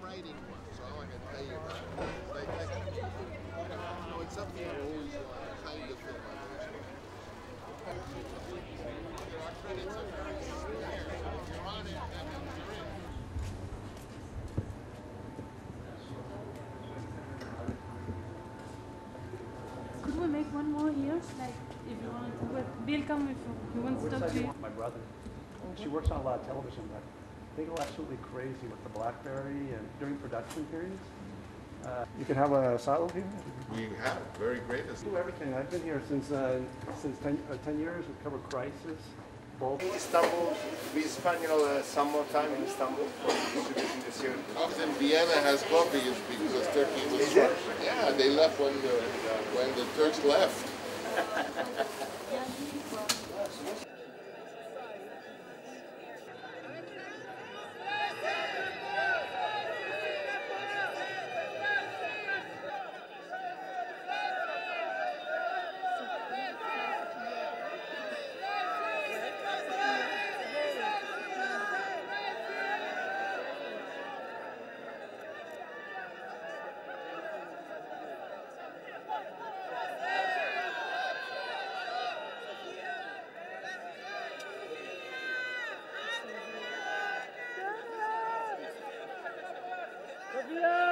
writing one, so all I can tell you about it. It's something I've always kind of feel my our credits are very scarce, so if you're on it, that means you're in. Could we make one more here? Like, if you want to. But Bill, come if you want to talk to you. My brother. She works on a lot of television, but they go absolutely crazy with the BlackBerry and during production periods. You can have a silo here? We have very great. Do everything. I've been here since 10 years. We cover crisis, both. Istanbul, we spent some more time in Istanbul for distributing the series. Often Vienna has coffee is because Turkey was first. Yeah, they left when the Turks left. Sofia!